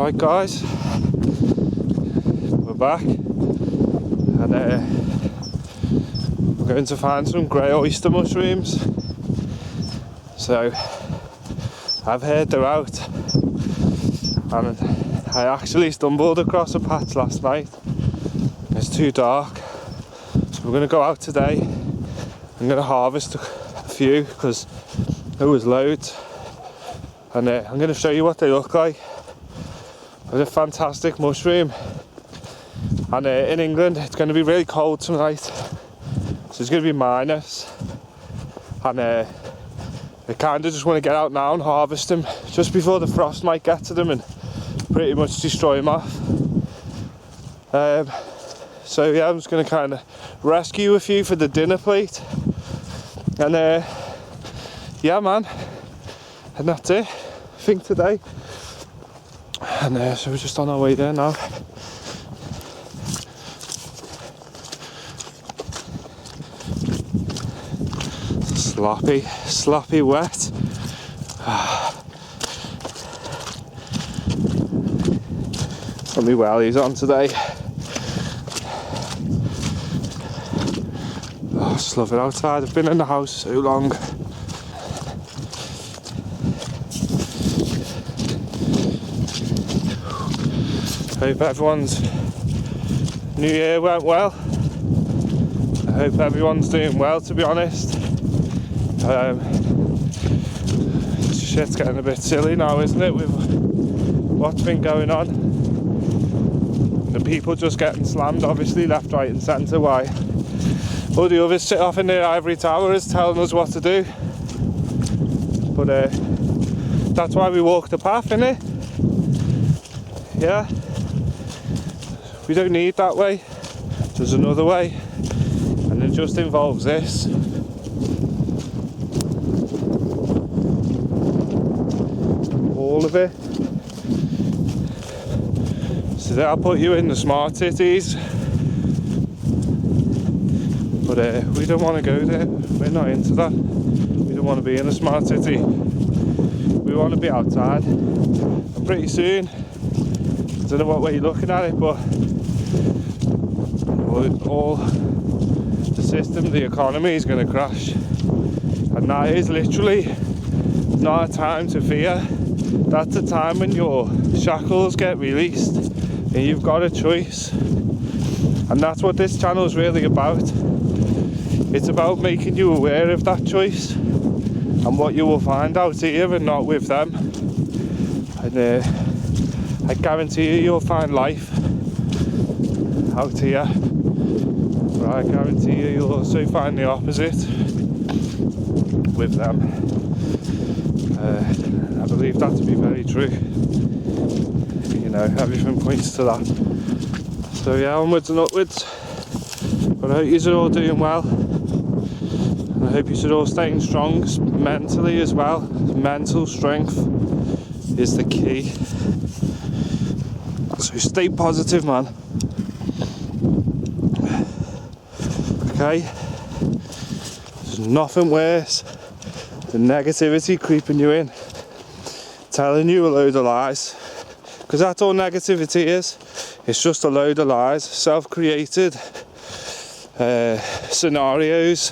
Right guys, we're back and we're going to find some grey oyster mushrooms. So I've heard they're out and I actually stumbled across a patch last night. It's too dark, so we're going to go out today. I'm going to harvest a few because there was loads, and I'm going to show you what they look like. They're a fantastic mushroom, and in England it's going to be really cold tonight, so it's going to be minus, and I kind of just want to get out now and harvest them just before the frost might get to them and pretty much destroy them off. So yeah, I'm just going to kind of rescue a few for the dinner plate, and yeah man, and that's it I think today. And so we're just on our way there now. Sloppy wet. Got my wellies on today. Oh, I just love it outside. I've been in the house so long. Hope everyone's New Year went well. I hope everyone's doing well, to be honest. Shit's getting a bit silly now, isn't it, with what's been going on? The people just getting slammed, obviously, left, right and centre. Why? All the others sit off in their ivory towers telling us what to do. But that's why we walk the path, innit? Yeah. We don't need that way. There's another way, and it just involves this. All of it. So that'll put you in the smart cities, but we don't want to go there. We're not into that. We don't want to be in a smart city. We want to be outside, and pretty soon, I don't know what way you're looking at it, but all the system, the economy is going to crash, and that is literally not a time to fear. That's a time when your shackles get released and you've got a choice, and that's what this channel is really about. It's about making you aware of that choice and what you will find out here and not with them, and I guarantee you'll find life out here. But I guarantee you'll also find the opposite with them. I believe that to be very true. You know, everything points to that. So yeah, onwards and upwards. But I hope you're all doing well. And I hope you're all staying strong mentally as well. Mental strength is the key. So stay positive, man. Okay? There's nothing worse than negativity creeping you in, telling you a load of lies. Because that's all negativity is. It's just a load of lies, self-created scenarios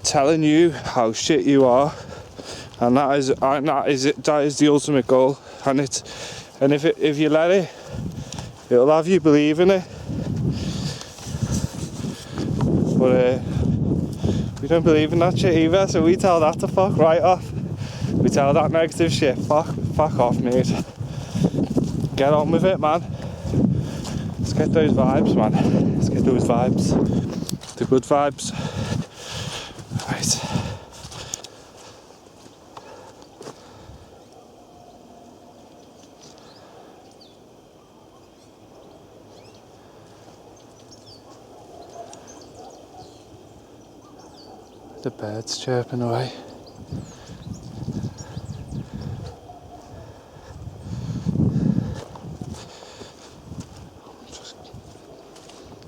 telling you how shit you are, and that is it. That is the ultimate goal. And if you let it, it'll have you believe in it. But we don't believe in that shit either, so we tell that to fuck right off. We tell that negative shit, fuck off, mate. Get on with it, man. Let's get those vibes, man. Let's get those vibes. The good vibes. Right. The birds chirping away.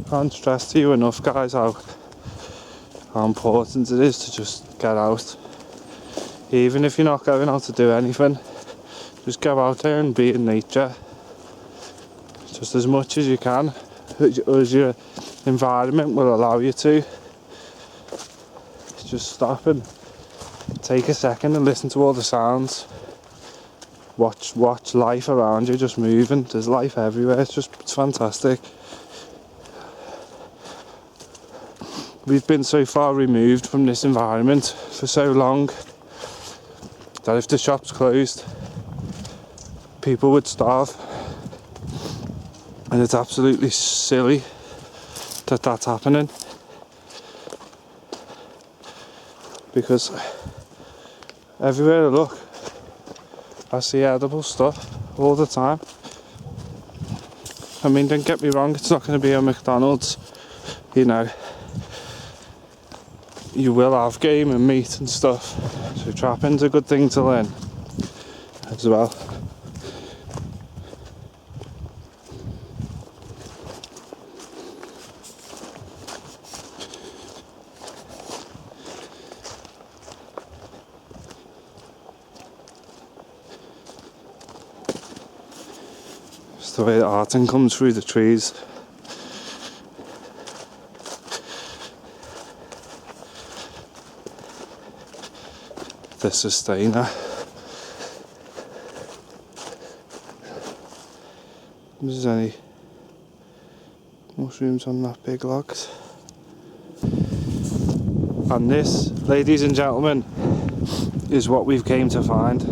Can't stress to you enough, guys, how important it is to just get out. Even if you're not going out to do anything, Just go out there and be in nature. Just as much as you can, as your environment will allow you to. Just stop and take a second and listen to all the sounds. Watch life around you just moving. There's life everywhere. It's fantastic. We've been so far removed from this environment for so long that if the shops closed, people would starve. And it's absolutely silly that that's happening. Because everywhere I look, I see edible stuff all the time. I mean, don't get me wrong, it's not going to be a McDonald's, you know. You will have game and meat and stuff, so trapping's a good thing to learn as well. It's the way the autumn comes through the trees. The sustainer. There's any mushrooms on that big logs. And this, ladies and gentlemen, is what we've came to find.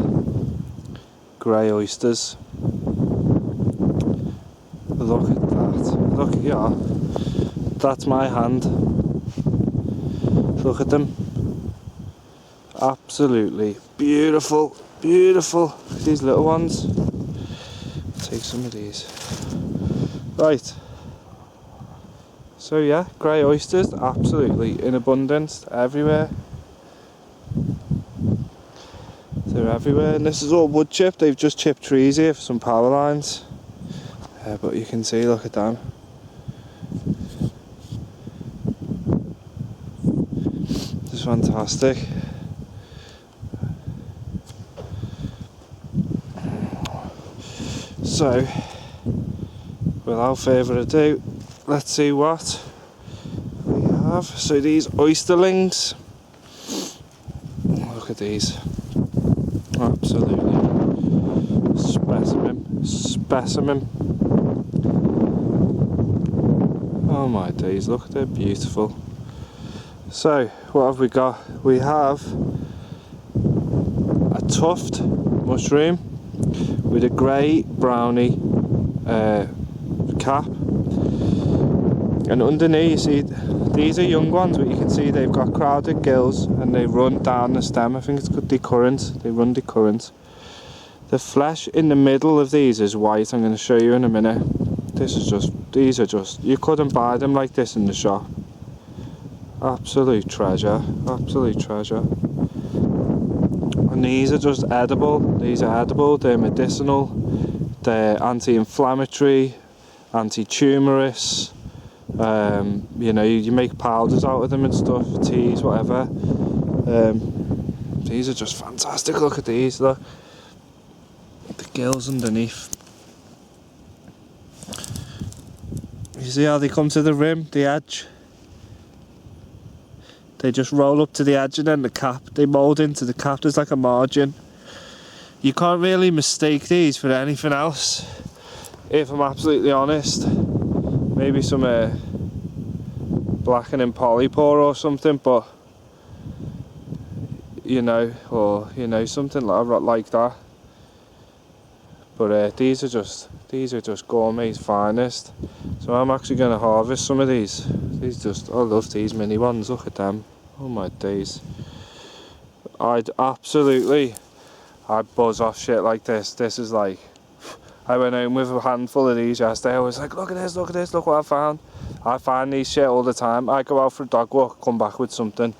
Grey oysters. Look at that. Look, yeah. That's my hand. Look at them. Absolutely beautiful, beautiful. These little ones. Take some of these. Right. So yeah, grey oysters, absolutely in abundance everywhere. They're everywhere, and this is all wood chip. They've just chipped trees here for some power lines. But you can see, look at them. It's fantastic. So, without further ado, let's see what we have. So these oysterlings, look at these, absolutely specimen. Oh my days, look, they're beautiful. So, what have we got? We have a tuft mushroom with a grey brownie cap, and underneath you see these are young ones, but you can see they've got crowded gills and they run down the stem. I think it's called decurrent. They run decurrent. The flesh in the middle of these is white. I'm going to show you in a minute. These are just, you couldn't buy them like this in the shop. Absolute treasure, absolute treasure. And these are just edible. These are edible, they're medicinal, they're anti-inflammatory, anti-tumorous. You know, you make powders out of them and stuff, teas, whatever. These are just fantastic. Look at these, look. The gills underneath. You see how they come to the rim, the edge? They just roll up to the edge, and then the cap, they mould into the cap. There's like a margin. You can't really mistake these for anything else, if I'm absolutely honest. Maybe some blackening polypore or something, but you know, or you know, something like that. But these are just gourmet's finest. So I'm actually going to harvest some of these. These just, I love these mini ones. Look at them. Oh my days. I'd buzz off shit like this. This is like, I went home with a handful of these yesterday. I was like, look at this, look what I found. I find these shit all the time. I go out for a dog walk, come back with something.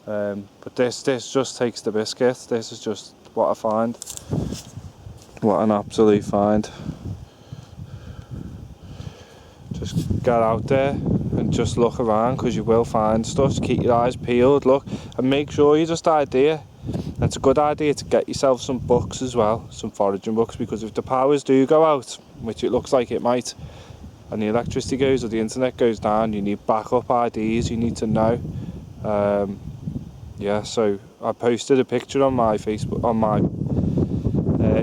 But this just takes the biscuit. This is just what I find. What an absolute find. Just get out there and just look around, because you will find stuff. Just keep your eyes peeled, look, and make sure you just idea. it's a good idea to get yourself some books as well, some foraging books, because if the powers do go out, which it looks like it might, and the electricity goes or the internet goes down, you need backup IDs, you need to know. Yeah, so I posted a picture on my Facebook, on my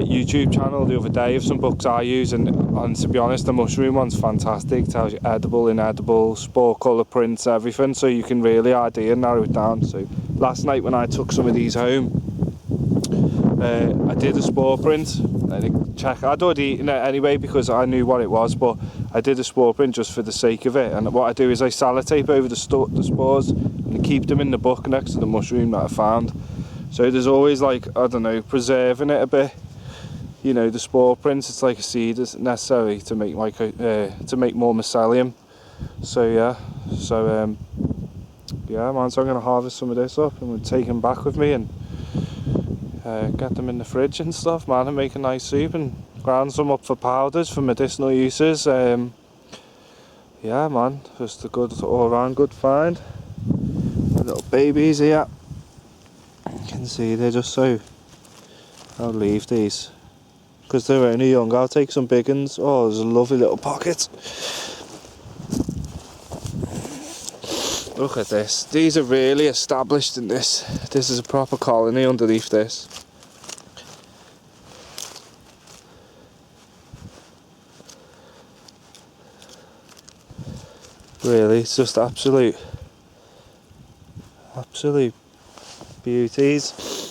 YouTube channel the other day of some books I use, and to be honest, the mushroom one's fantastic. Tells you edible, inedible, spore colour prints, everything, so you can really ID and narrow it down. So last night when I took some of these home, I did a spore print. I'd already eaten it anyway because I knew what it was, but I did a spore print just for the sake of it. And what I do is I sellotape over the spores and keep them in the book next to the mushroom that I found. So there's always, like, I don't know, preserving it a bit. You know, the spore prints, it's like a seed, isn't necessary to make like to make more mycelium. So yeah, yeah, man. So I'm gonna harvest some of this up and we'll take them back with me and get them in the fridge and stuff, man, and make a nice soup and ground some up for powders for medicinal uses. Yeah, man, just a good all-round good find. The little babies here, you can see they're just so. I'll leave these because they're only young. I'll take some big ones. Oh, there's a lovely little pocket. Look at this. These are really established in this. This is a proper colony underneath this. Really, it's just absolute beauties.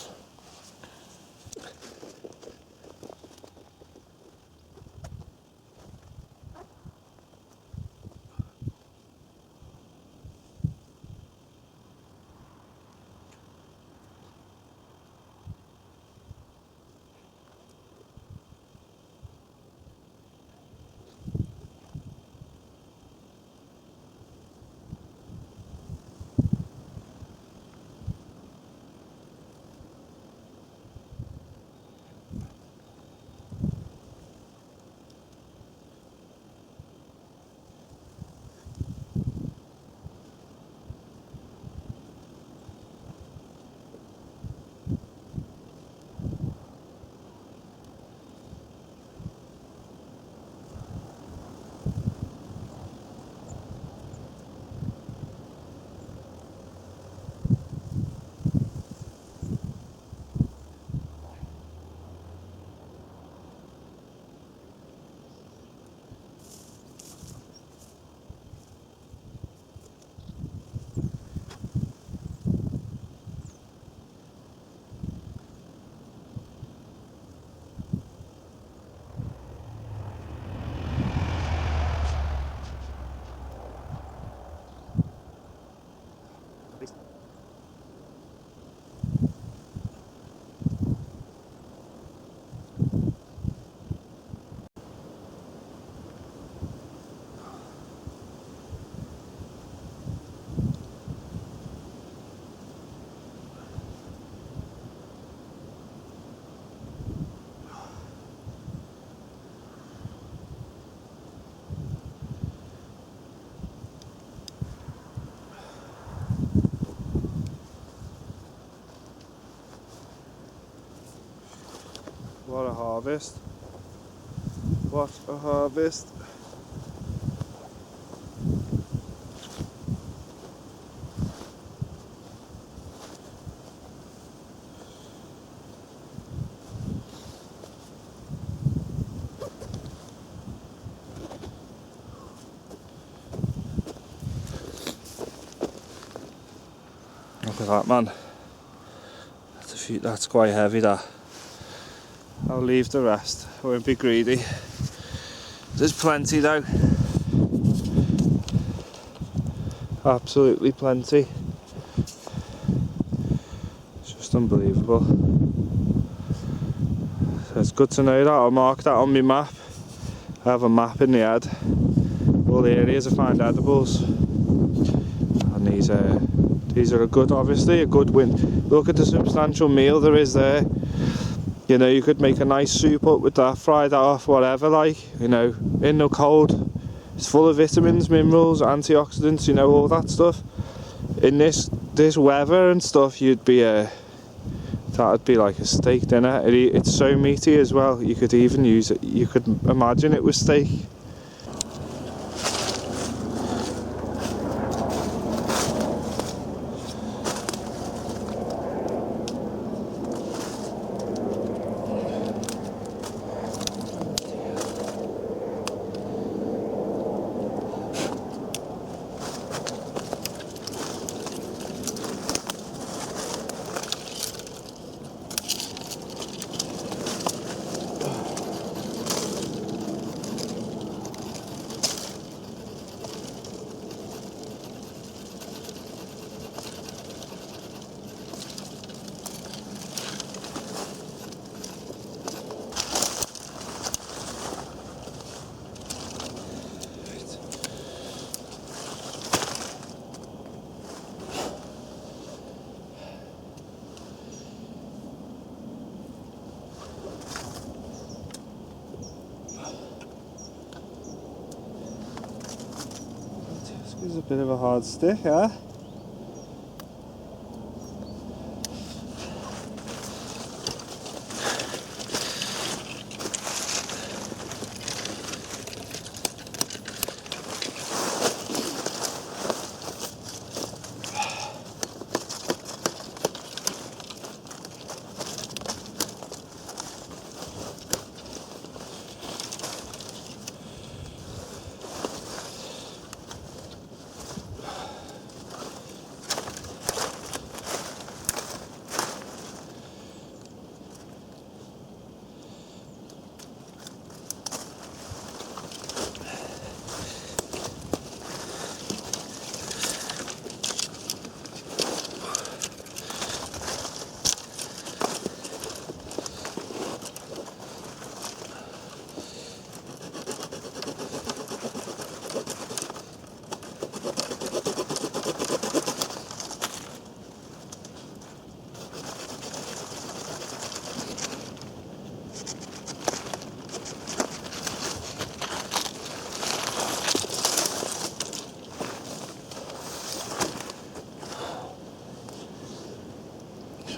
What a harvest. What a harvest. Look at that, man. That's quite heavy, that. I'll leave the rest. I won't be greedy. There's plenty though. Absolutely plenty. It's just unbelievable. So it's good to know that. I'll mark that on my map. I have a map in the head. All the areas I find edibles. And these are a good, obviously, a good win. Look at the substantial meal there is there. You know, you could make a nice soup up with that, fry that off, whatever, like, you know, in the cold. It's full of vitamins, minerals, antioxidants, you know, all that stuff. In this weather and stuff, you'd be That'd be like a steak dinner. It's so meaty as well. You could even use it. You could imagine it was steak. It's a bit of a hard stick, huh?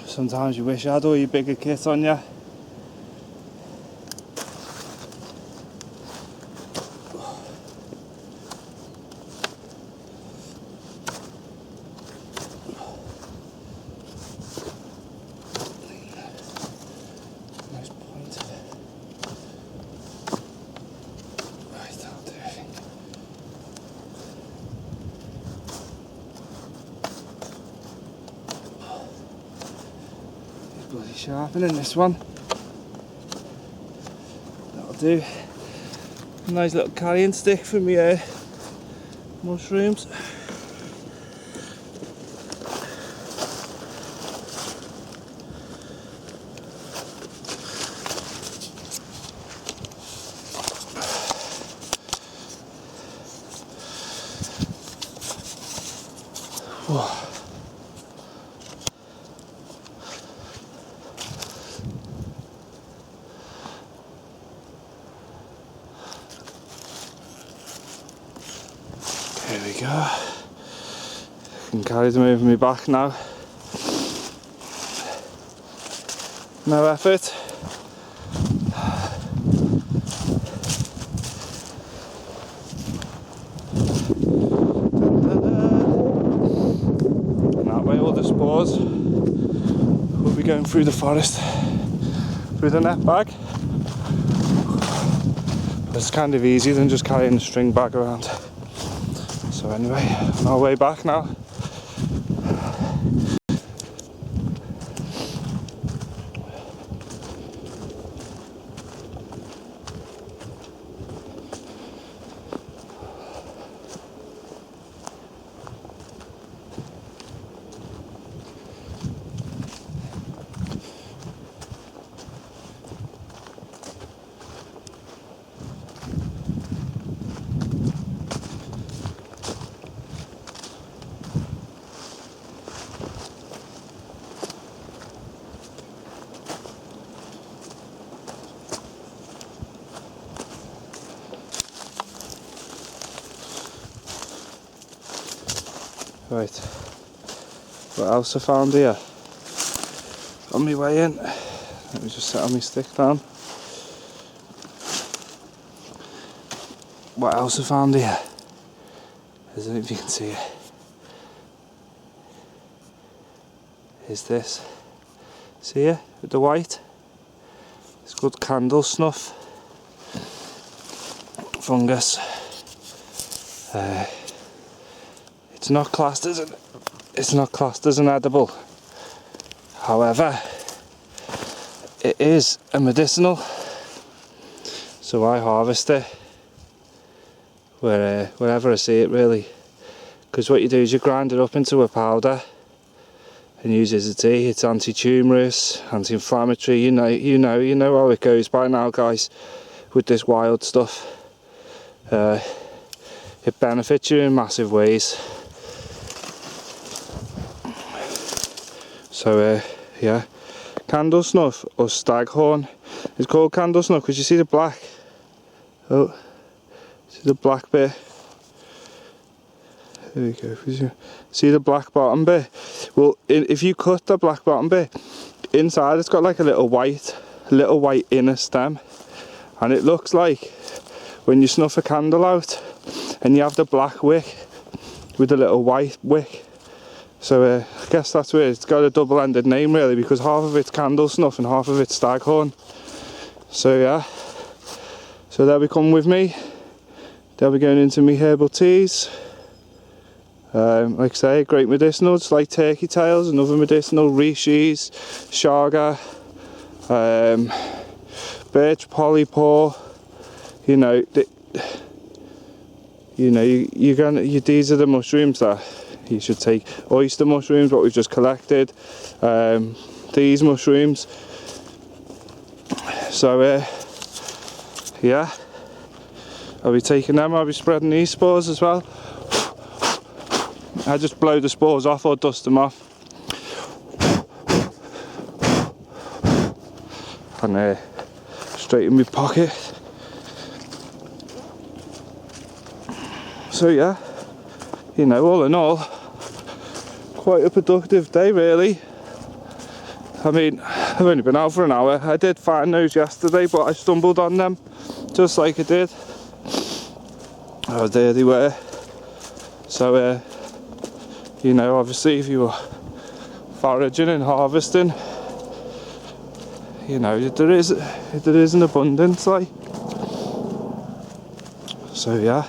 Sometimes you wish you had all your bigger kit on you. Nice pointed. Right, that'll do, I think. Bloody sharpening this one. That'll do. A nice little carrying stick for me mushrooms. Whoa. There we go. I can carry them over my back now. No effort. And that way all the spores will be going through the forest, through the net bag. But it's kind of easier than just carrying a string bag around. So anyway, on our way back now. Right, what else I found here? on my way in. Let me just set my stick down. What else I found here? I don't know if you can see it. Is this? See it with the white? It's called candle snuff fungus. It's not classed as an edible. However, it is a medicinal. So I harvest it wherever I see it, really. Because what you do is you grind it up into a powder and use it as a tea. It's anti-tumorous, anti-inflammatory. You know how it goes by now, guys, with this wild stuff. It benefits you in massive ways. So yeah, candle snuff or staghorn. It's called candle snuff because you see the black. Oh, see the black bit. There we go. See the black bottom bit? Well, if you cut the black bottom bit, inside it's got like a little white inner stem, and it looks like when you snuff a candle out and you have the black wick with the little white wick. So I guess that's where it's got a double-ended name, really, because half of it's candle snuff and half of it's staghorn. So yeah, so they'll be coming with me. They'll be going into me herbal teas. Like I say, great medicinals like turkey tails, another medicinal, reishi, chaga, birch polypore. These are the mushrooms that you should take. Oyster mushrooms, what we've just collected. These mushrooms. So yeah, I'll be taking them. I'll be spreading these spores as well. I just blow the spores off or dust them off, and straight in my pocket. So yeah, all in all, quite a productive day, really. I mean, I've only been out for an hour. I did find those yesterday, but I stumbled on them just like I did. Oh, there they were. So obviously if you were foraging and harvesting, there is an abundance, like. So yeah,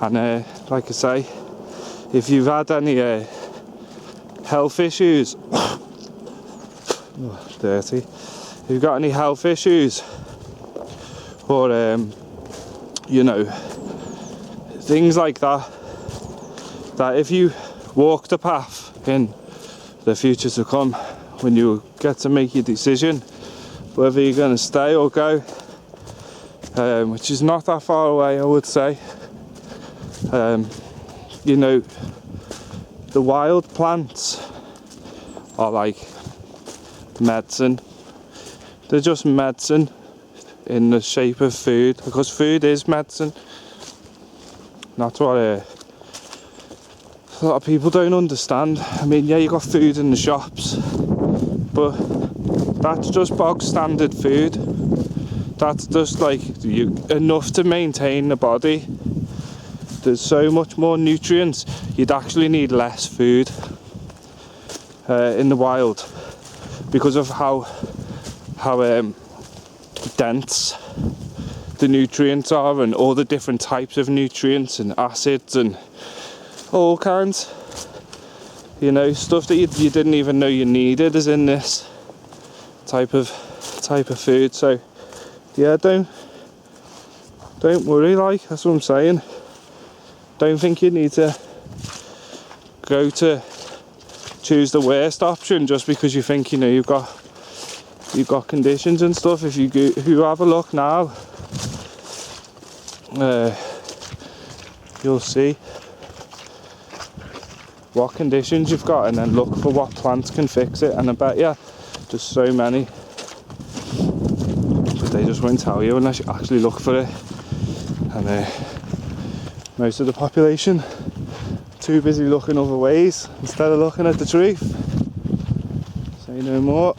and like I say, if you've had any health issues, oh, dirty. If you've got any health issues, or things like that, that if you walk the path in the future to come, when you get to make your decision whether you're going to stay or go, which is not that far away, I would say, the wild plants are like medicine. They're just medicine in the shape of food, because food is medicine. That's what a lot of people don't understand. I mean, yeah, you got food in the shops, but that's just bog standard food. That's just like enough to maintain the body. There's so much more nutrients. You'd actually need less food in the wild, because of how dense the nutrients are, and all the different types of nutrients and acids and all kinds. Stuff that you didn't even know you needed is in this type of food. So yeah, don't worry, like, that's what I'm saying. Don't think you need to choose the worst option just because you think you've got conditions and stuff. If you have a look now, you'll see what conditions you've got, and then look for what plants can fix it. And I bet you there's so many, but they just won't tell you unless you actually look for it. And most of the population too busy looking other ways instead of looking at the truth. Say no more.